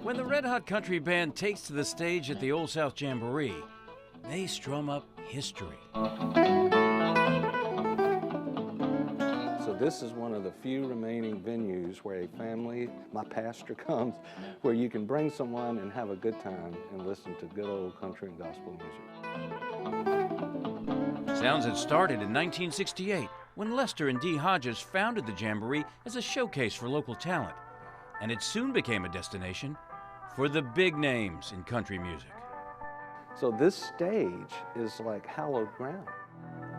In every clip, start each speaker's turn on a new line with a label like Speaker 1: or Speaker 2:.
Speaker 1: When the Red Hot Country Band takes to the stage at the Old South Jamboree, they strum up history.
Speaker 2: So this is one of the few remaining venues where a family, my pastor comes, where you can bring someone and have a good time and listen to good old country and gospel music.
Speaker 1: Sounds had started in 1968 when Lester and Dee Hodges founded the Jamboree as a showcase for local talent, and it soon became a destination for the big names in country music.
Speaker 2: So this stage is like hallowed ground.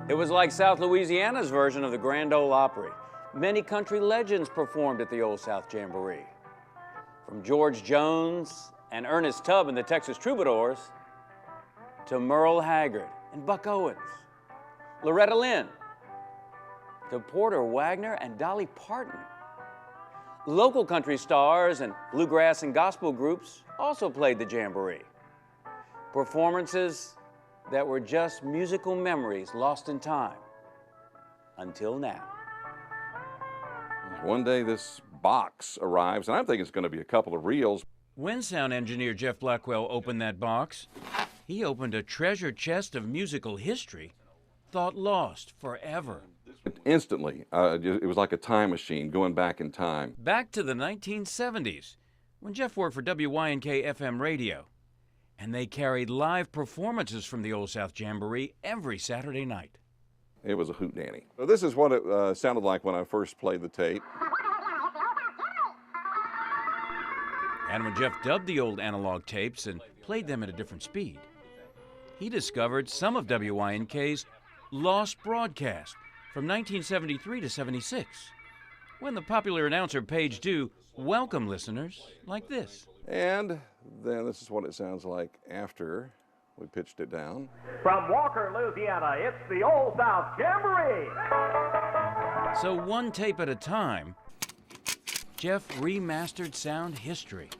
Speaker 3: It was like South Louisiana's version of the Grand Ole Opry. Many country legends performed at the Old South Jamboree. From George Jones and Ernest Tubb and the Texas Troubadours to Merle Haggard and Buck Owens, Loretta Lynn, to Porter Wagner and Dolly Parton. Local country stars and bluegrass and gospel groups also played the Jamboree. Performances that were just musical memories lost in time until now.
Speaker 4: One day this box arrives, and I'm thinking it's going to be a couple of reels.
Speaker 1: When sound engineer Jeff Blackwell opened that box, he opened a treasure chest of musical history thought lost forever.
Speaker 4: Instantly, it was like a time machine going back in time.
Speaker 1: Back to the 1970s, when Jeff worked for WYNK FM radio, and they carried live performances from the Old South Jamboree every Saturday night.
Speaker 4: It was a hootenanny. So this is what it sounded like when I first played the tape.
Speaker 1: And when Jeff dubbed the old analog tapes and played them at a different speed, he discovered some of WYNK's lost broadcast from 1973 to 76, when the popular announcer Page Dew welcomed listeners like this.
Speaker 4: And then this is what it sounds like after we pitched it down.
Speaker 5: From Walker, Louisiana, it's the Old South Jamboree.
Speaker 1: So one tape at a time, Jeff remastered sound history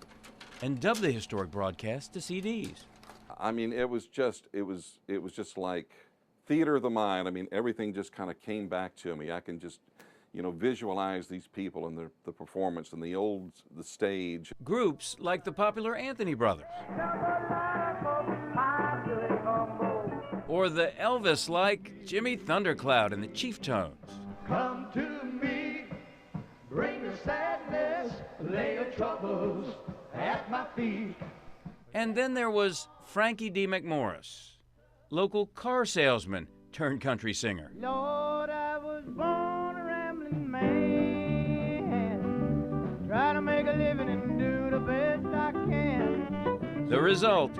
Speaker 1: and dubbed the historic broadcast to CDs.
Speaker 4: I mean, it was just like theater of the mind. I mean, everything just kind of came back to me. I can just, visualize these people and the performance and the stage.
Speaker 1: Groups like the popular Anthony Brothers, or the Elvis-like Jimmy Thundercloud and the Chief Tones.
Speaker 6: Come to me, bring your sadness, lay your troubles at my feet.
Speaker 1: And then there was Frankie D. McMorris, local car salesman turned country singer.
Speaker 6: Lord, I was born a rambling man, try to make a living and do the best I can.
Speaker 1: The result,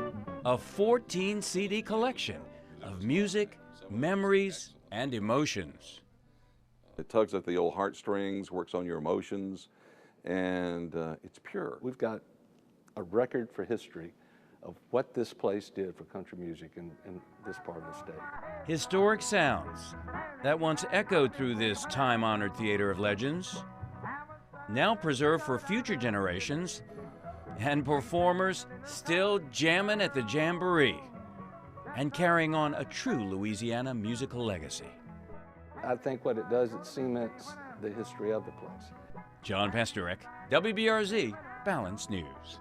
Speaker 1: a 14 CD collection of music, memories, and emotions.
Speaker 4: It tugs at the old heartstrings, works on your emotions, and it's pure.
Speaker 2: We've got a record for history of what this place did for country music in this part of the state.
Speaker 1: Historic sounds that once echoed through this time-honored theater of legends, now preserved for future generations, and performers still jamming at the Jamboree and carrying on a true Louisiana musical legacy.
Speaker 2: I think what it does, it cements the history of the place.
Speaker 1: John Pasturek, WBRZ, Balanced News.